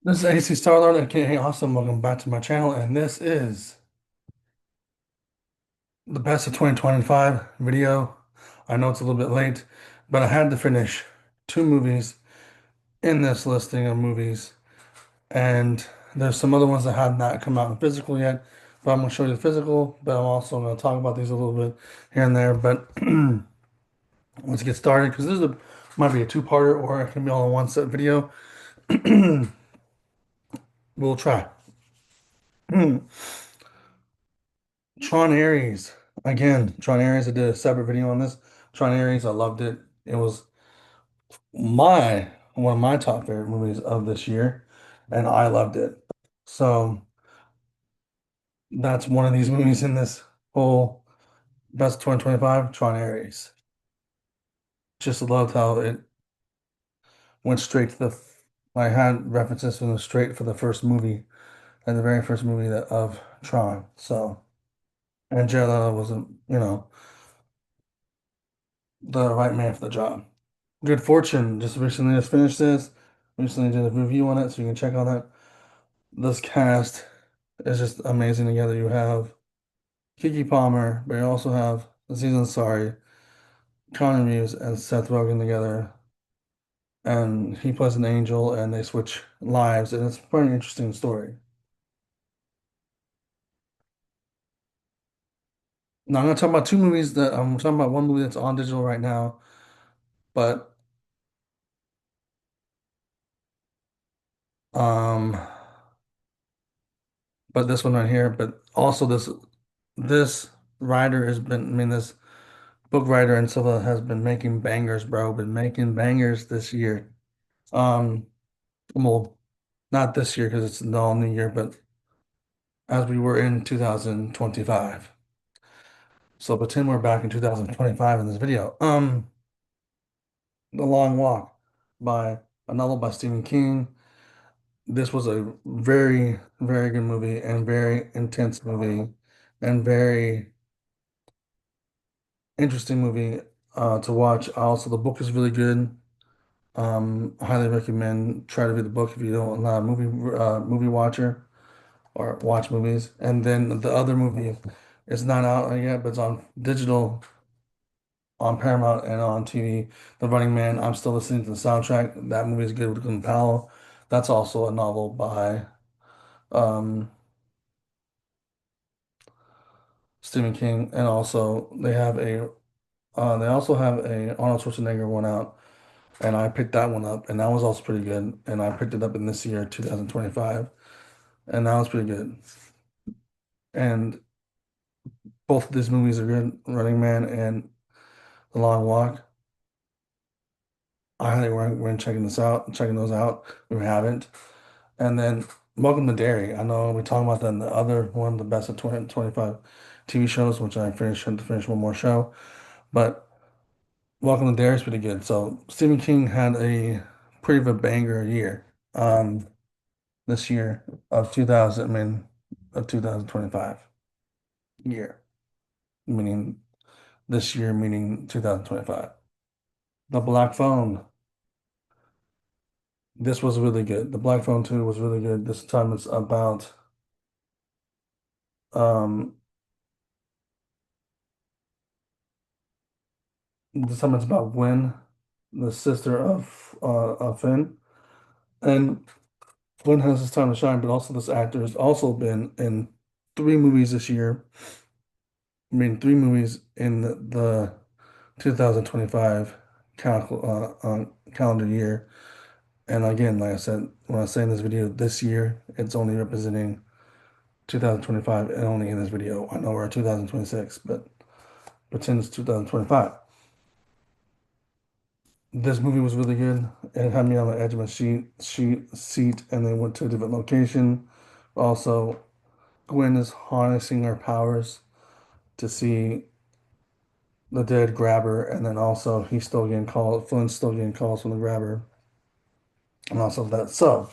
This is AC Starlord, aka Awesome. Welcome back to my channel, and this is the best of 2025 video. I know it's a little bit late, but I had to finish two movies in this listing of movies, and there's some other ones that have not come out in physical yet, but I'm going to show you the physical, but I'm also going to talk about these a little bit here and there, but let's get started, because might be a two-parter, or it can be all in one set video. We'll try. Tron Ares. Again, Tron Ares, I did a separate video on this. Tron Ares, I loved it. It was one of my top favorite movies of this year, and I loved it. So that's one of these movies in this whole best 2025, Tron Ares. Just loved how it went straight to I had references from the straight for the first movie and the very first movie of Tron. So, and Jared Leto was, the right man for the job. Good Fortune just recently just finished this. Recently did a review on it, so you can check on that. This cast is just amazing together. You have Kiki Palmer, but you also have Aziz Ansari, Keanu Reeves, and Seth Rogen together. And he plays an angel, and they switch lives, and it's a pretty interesting story. Now I'm gonna talk about two movies that I'm talking about. One movie that's on digital right now, but um, but this one right here, but also this writer has been, I mean, this book writer and Silva has been making bangers, bro. Been making bangers this year. Um, well, not this year because it's the all new year, but as we were in 2025. So pretend we're back in 2025 in this video. The Long Walk by a novel by Stephen King. This was a very, very good movie and very intense movie and very interesting movie to watch. Also, the book is really good. I highly recommend try to read the book if you don't not a movie watcher or watch movies. And then the other movie is not out yet, but it's on digital on Paramount and on TV. The Running Man. I'm still listening to the soundtrack. That movie is good with Glen Powell. That's also a novel by um, Stephen King, and also they also have a Arnold Schwarzenegger one out, and I picked that one up, and that was also pretty good. And I picked it up in this year, 2025. And that was pretty good. And both of these movies are good, Running Man and The Long Walk. I highly recommend checking those out if you haven't. And then Welcome to Derry. I know we talked about that in the other one of the best of 2025 TV shows, which I finished had to finish one more show. But Welcome to Derry is pretty good. So Stephen King had a pretty of a banger year this year of 2000, I mean of 2025 year, meaning this year, meaning 2025. The Black Phone. This was really good. The Black Phone 2 was really good. This time it's about um this time it's about Gwen, the sister of Finn. And Gwen has his time to shine, but also this actor has also been in three movies this year. I mean three movies in the 2025 calendar year. And again, like I said, when I say in this video, this year, it's only representing 2025 and only in this video. I know we're at 2026, but pretend it's 2025. This movie was really good. It had me on the edge of my seat, and then went to a different location. Also, Gwen is harnessing her powers to see the dead grabber, and then also Flynn's still getting calls from the grabber, and also that. So,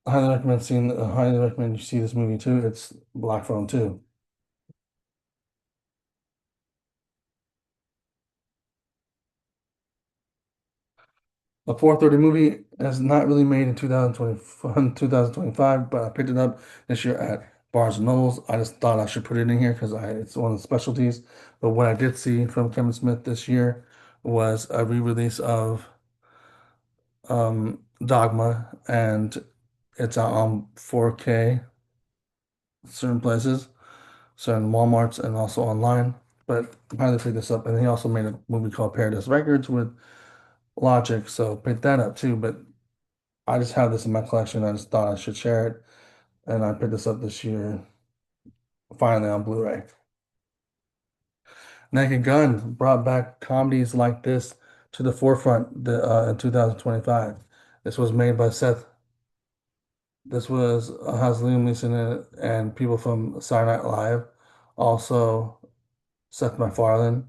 I highly recommend you see this movie too. It's Black Phone 2. A 430 movie is not really made in 2020, 2025, but I picked it up this year at Barnes and Nobles. I just thought I should put it in here because it's one of the specialties. But what I did see from Kevin Smith this year was a re-release of Dogma, and it's out on 4K certain places, certain Walmarts, and also online. But I highly pick this up. And he also made a movie called Paradise Records with Logic, so pick that up too. But I just have this in my collection. I just thought I should share it, and I picked this up this year, finally on Blu-ray. Naked Gun brought back comedies like this to the forefront in 2025. This was made by Seth. This was has Liam Neeson in it and people from Saturday Night Live. Also, Seth MacFarlane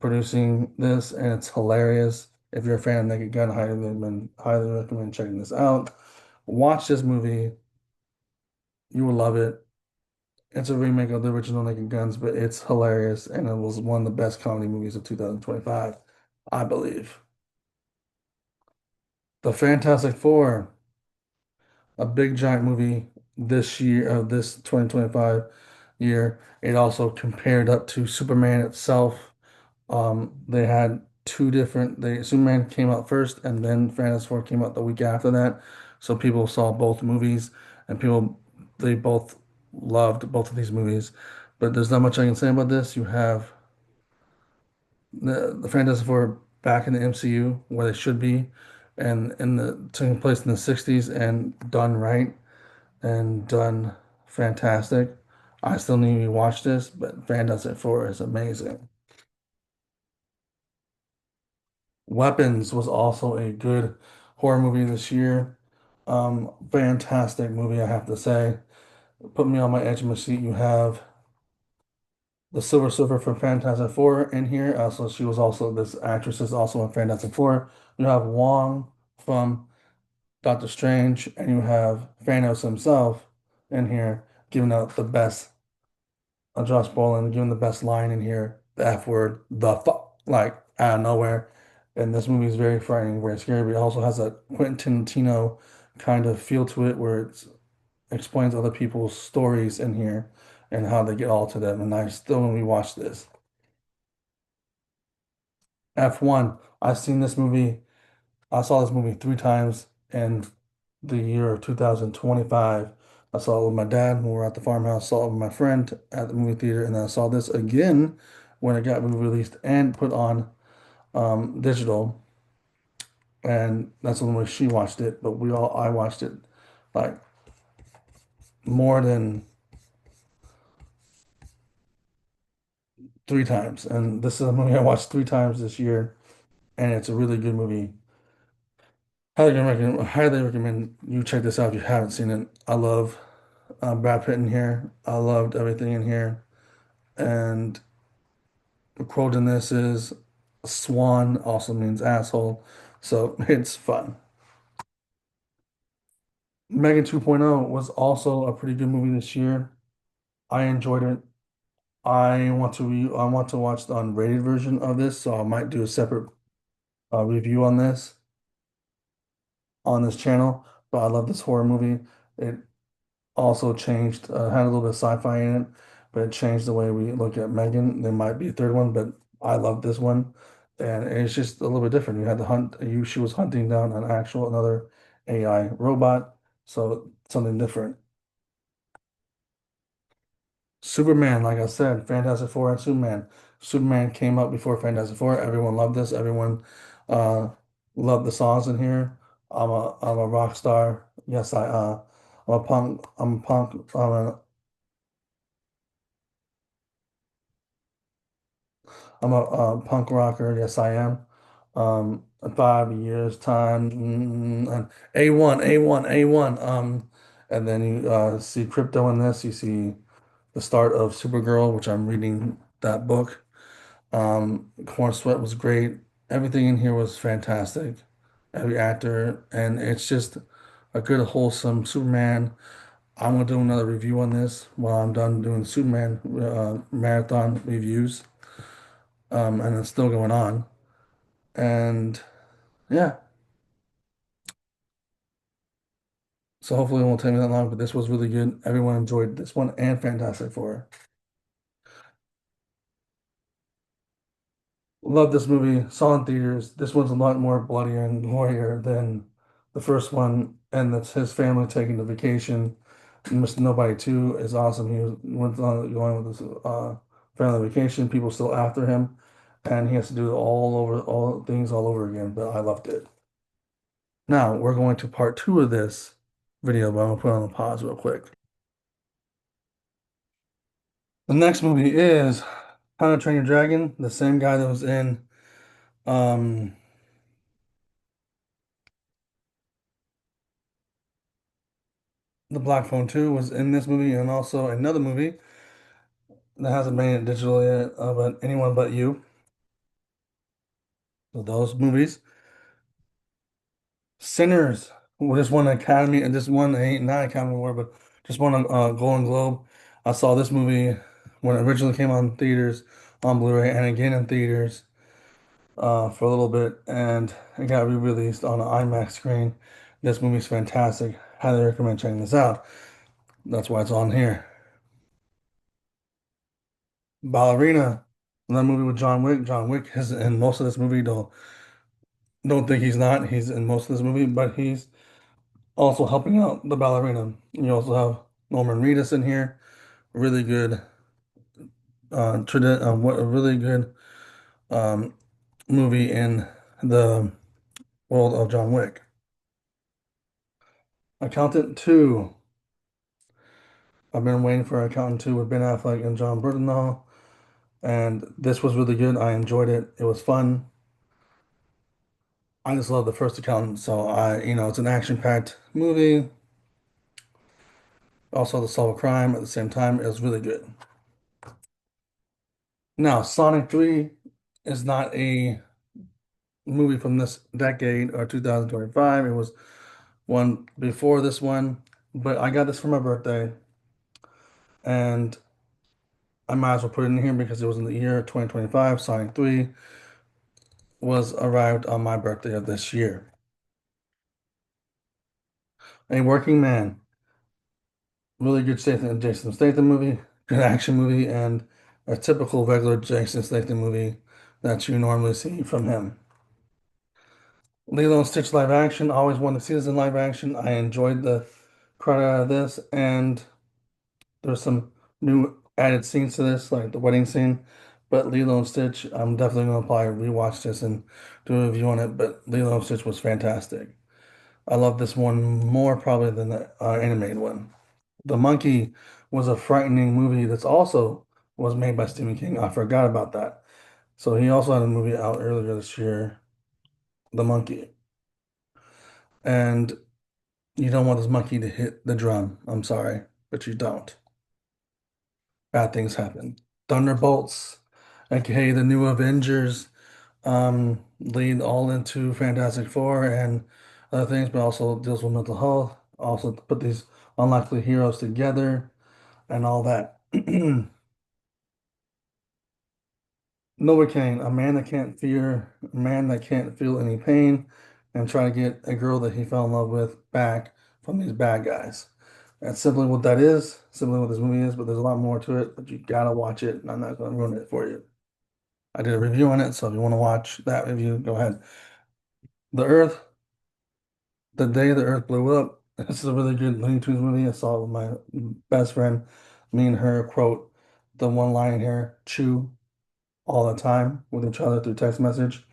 producing this, and it's hilarious. If you're a fan of Naked Gun, highly recommend checking this out. Watch this movie. You will love it. It's a remake of the original Naked Guns, but it's hilarious, and it was one of the best comedy movies of 2025, I believe. The Fantastic Four, a big giant movie this year of this 2025 year. It also compared up to Superman itself. They had two different. Superman came out first, and then Fantastic Four came out the week after that. So people saw both movies, and they both loved both of these movies. But there's not much I can say about this. You have the Fantastic Four back in the MCU where they should be, and taking place in the 60s and done right and done fantastic. I still need to watch this, but Fantastic Four is amazing. Weapons was also a good horror movie this year. Fantastic movie, I have to say. Put me on my edge of my seat. You have the Silver Surfer from Fantastic Four in here. Also, she was also this actress is also in Fantastic Four. You have Wong from Doctor Strange, and you have Thanos himself in here, giving out the best. Josh Brolin giving the best line in here, the F word, the fuck, like out of nowhere. And this movie is very frightening, very scary, but it also has a Quentin Tarantino kind of feel to it where it explains other people's stories in here and how they get all to them. And I still, when we watch this, F1, I've seen this movie, I saw this movie three times in the year of 2025. I saw it with my dad when we were at the farmhouse, saw it with my friend at the movie theater, and then I saw this again when it got re-released and put on digital. And that's the way she watched it, but I watched it like more than three times. And this is a movie I watched three times this year, and it's a really good movie. Highly recommend you check this out if you haven't seen it. I love Brad Pitt in here. I loved everything in here. And the quote in this is swan also means asshole. So it's fun. Megan 2.0 was also a pretty good movie this year. I enjoyed it. I want to watch the unrated version of this, so I might do a separate review on this channel. But I love this horror movie. It also changed, had a little bit of sci-fi in it, but it changed the way we look at Megan. There might be a third one, but I love this one, and it's just a little bit different. You had to hunt. She was hunting down another AI robot, so something different. Superman, like I said, Fantastic Four and Superman. Superman came out before Fantastic Four. Everyone loved this. Everyone uh, loved the songs in here. I'm a rock star. Yes, I'm a punk. I'm a punk. I'm a punk rocker. Yes, I am. In 5 years time, and A1, A1, A1. And then you see Crypto in this. You see the start of Supergirl, which I'm reading that book. Corn Sweat was great. Everything in here was fantastic. Every actor, and it's just a good, wholesome Superman. I'm gonna do another review on this while I'm done doing Superman marathon reviews. And it's still going on. And yeah, So hopefully it won't take me that long, but this was really good. Everyone enjoyed this one and Fantastic Four. Love this movie. Saw in theaters. This one's a lot more bloodier and gorier than the first one, and that's his family taking the vacation. Mr. Nobody 2 is awesome. He went on going with his family vacation. People still after him, and he has to do all things all over again. But I loved it. Now we're going to part two of this video, but I'm gonna put on the pause real quick. The next movie is How to Train Your Dragon. The same guy that was in um The Black Phone 2 was in this movie, and also another movie that hasn't made it digital yet, but Anyone But You. So those movies. Sinners, who just won an Academy and just won a not Academy Award, but just won a Golden Globe. I saw this movie when it originally came on theaters on Blu-ray and again in theaters for a little bit, and it got re-released on an IMAX screen. This movie's fantastic. Highly recommend checking this out. That's why it's on here. Ballerina, that movie with John Wick. John Wick is in most of this movie. Don't think he's not. He's in most of this movie, but he's also helping out the ballerina. You also have Norman Reedus in here. Really good, what a really good um, movie in the world of John Wick. Accountant 2. I've been waiting for Accountant 2 with Ben Affleck and John Bernthal, and this was really good. I enjoyed it. It was fun. I just love the first Accountant, so it's an action-packed movie. Also, to solve a crime at the same time. It was really good. Now, Sonic 3 is not a movie from this decade or 2025. It was one before this one, but I got this for my birthday, and I might as well put it in here because it was in the year 2025. Sonic 3 was arrived on my birthday of this year. A Working Man, really good Jason Statham movie, good action movie, and a typical regular Jason Statham movie that you normally see from him. Lilo and Stitch live action, always wanted to see this in live action. I enjoyed the crowd out of this, and there's some new added scenes to this, like the wedding scene. But Lilo and Stitch, I'm definitely gonna probably rewatch this and do a review on it. But Lilo and Stitch was fantastic. I love this one more probably than the animated one. The Monkey was a frightening movie that's also was made by Stephen King. I forgot about that. So he also had a movie out earlier this year, The Monkey. And you don't want this monkey to hit the drum. I'm sorry, but you don't. Bad things happen. Thunderbolts, aka the new Avengers, lead all into Fantastic Four and other things, but also deals with mental health. Also to put these unlikely heroes together and all that. Novocaine, a man that can't feel any pain, and try to get a girl that he fell in love with back from these bad guys. That's simply what that is, simply what this movie is, but there's a lot more to it, but you gotta watch it, and I'm not gonna ruin it for you. I did a review on it, so if you want to watch that review, go ahead. The Earth, the day the Earth blew up. This is a really good Looney Tunes movie. I saw it with my best friend. Me and her quote the one line here, chew all the time with each other through text message.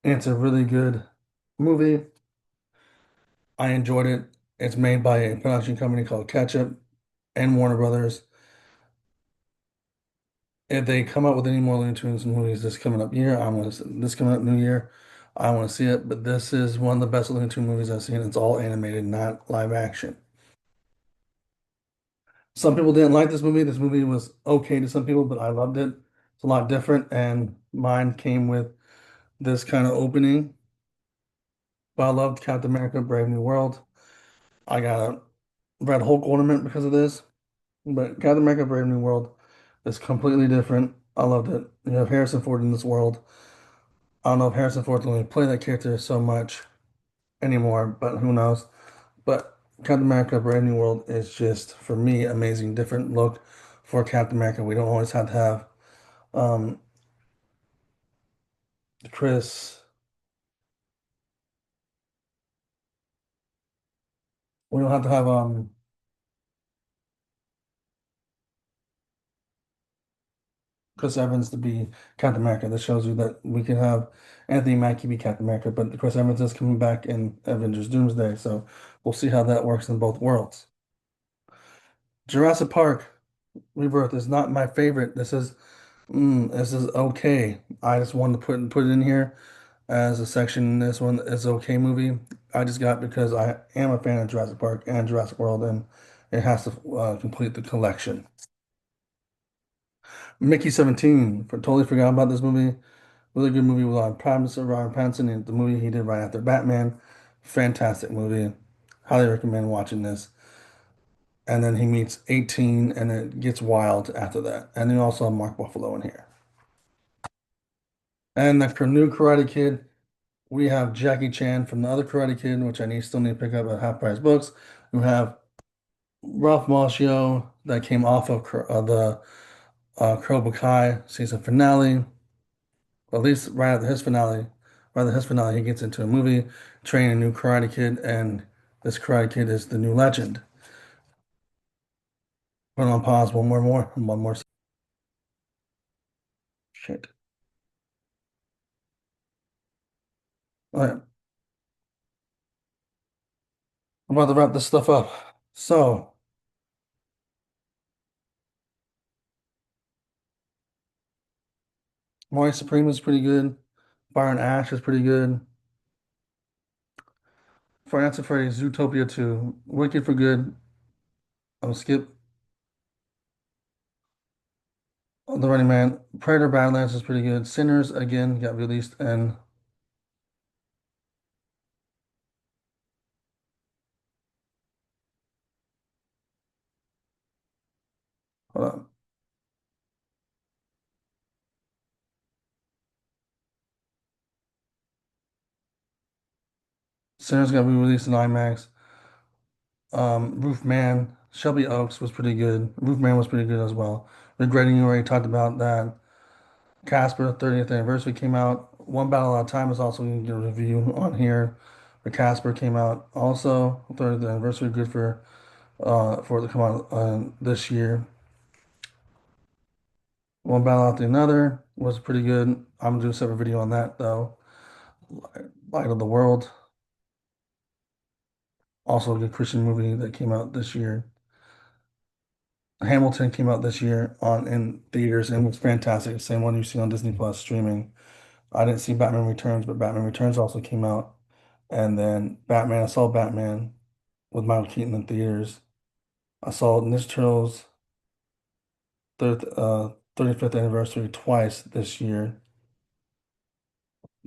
And it's a really good movie. I enjoyed it. It's made by a production company called Ketchup and Warner Brothers. If they come out with any more Looney Tunes movies this coming up year, this coming up new year, I want to see it. But this is one of the best Looney Tunes movies I've seen. It's all animated, not live action. Some people didn't like this movie. This movie was okay to some people, but I loved it. It's a lot different, and mine came with this kind of opening. But I loved Captain America: Brave New World. I got a Red Hulk ornament because of this. But Captain America: Brave New World is completely different. I loved it. You have Harrison Ford in this world. I don't know if Harrison Ford's going to play that character so much anymore, but who knows? But Captain America Brave New World is just, for me, amazing. Different look for Captain America. We don't always have to have um, Chris, we don't have to have Chris Evans to be Captain America. That shows you that we can have Anthony Mackie be Captain America, but Chris Evans is coming back in Avengers Doomsday, so we'll see how that works in both worlds. Jurassic Park Rebirth is not my favorite. This is okay. I just wanted to put it in here as a section. This one is okay movie. I just got because I am a fan of Jurassic Park and Jurassic World, and it has to complete the collection. Mickey 17. Totally forgot about this movie. Really good movie with Robert Pattinson, and the movie he did right after Batman. Fantastic movie. Highly recommend watching this. And then he meets 18, and it gets wild after that. And then you also have Mark Ruffalo in here. And the new Karate Kid, we have Jackie Chan from the other Karate Kid, which still need to pick up at Half Price Books. We have Ralph Macchio that came off of the Cobra Kai season finale. Or at least right after his finale, he gets into a movie, training a new Karate Kid, and this Karate Kid is the new legend. Put on pause. One more. Shit. All right, I'm about to wrap this stuff up. So, Hawaii Supreme is pretty good. Fire and Ash is pretty good. Finance and Freddy's Zootopia 2. Wicked for Good. I'll skip The Running Man. Predator Badlands is pretty good. Sinners again got released and hold on. Sinners got re-released in IMAX. Roof Man, Shelby Oaks was pretty good. Roof Man was pretty good as well. Regretting You already talked about that. Casper 30th anniversary came out. One Battle at a Time is also going to get a review on here. But Casper came out also 30th anniversary, good for it to come out this year. One Battle After Another was pretty good. I'm gonna do a separate video on that though. Light of the World, also a good Christian movie that came out this year. Hamilton came out this year on in theaters and was fantastic. Same one you see on Disney Plus streaming. I didn't see Batman Returns, but Batman Returns also came out. And then Batman, I saw Batman with Michael Keaton in theaters. I saw Ninja Turtles 35th anniversary twice this year,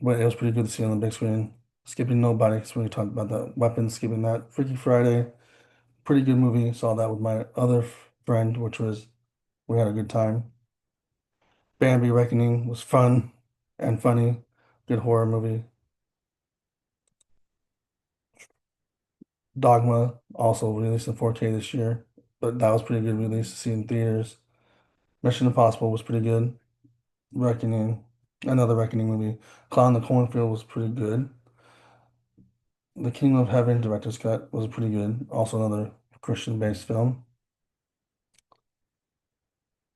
but it was pretty good to see on the big screen. Skipping Nobody, because we talked about that. Weapons, skipping that. Freaky Friday, pretty good movie. Saw that with my other friend, which was, we had a good time. Bambi Reckoning was fun and funny. Good horror movie. Dogma also released in 4K this year, but that was pretty good release to see in theaters. Mission Impossible was pretty good. Reckoning, another Reckoning movie. Clown in the Cornfield was pretty good. The Kingdom of Heaven director's cut was pretty good. Also another Christian-based film.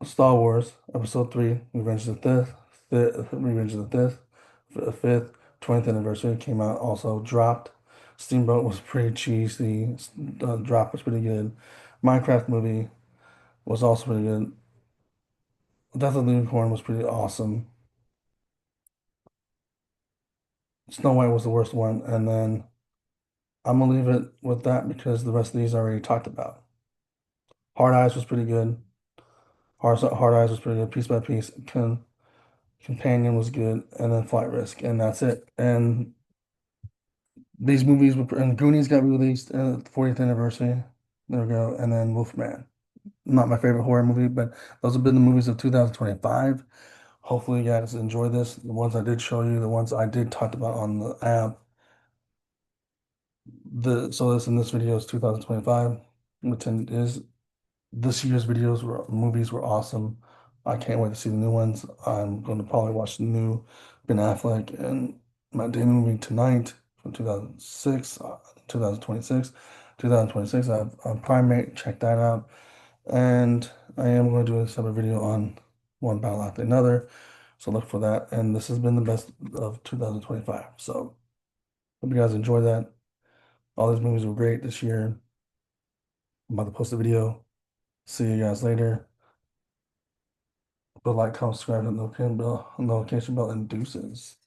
Star Wars Episode 3, Revenge of the Fifth, 20th anniversary came out. Also dropped. Steamboat was pretty cheesy. Drop was pretty good. Minecraft movie was also pretty good. Death of the Unicorn was pretty awesome. Snow White was the worst one, and then I'm gonna leave it with that because the rest of these I already talked about. Hard Eyes was pretty good. Hard Eyes was pretty good. Piece by Piece. Companion was good, and then Flight Risk, and that's it. And these movies were, and Goonies got released at the 40th anniversary. There we go. And then Wolfman. Not my favorite horror movie, but those have been the movies of 2025. Hopefully, you guys enjoy this. The ones I did show you, the ones I did talk about on the app. This video is 2025, which is this year's movies were awesome. I can't wait to see the new ones. I'm going to probably watch the new Ben Affleck and Matt Damon movie tonight from 2006, 2026, 2026. I've on Primate, check that out. And I am going to do a separate video on one battle after another. So look for that. And this has been the best of 2025. So hope you guys enjoy that. All these movies were great this year. I'm about to post a video. See you guys later. But like, comment, subscribe, and notification bell, and deuces.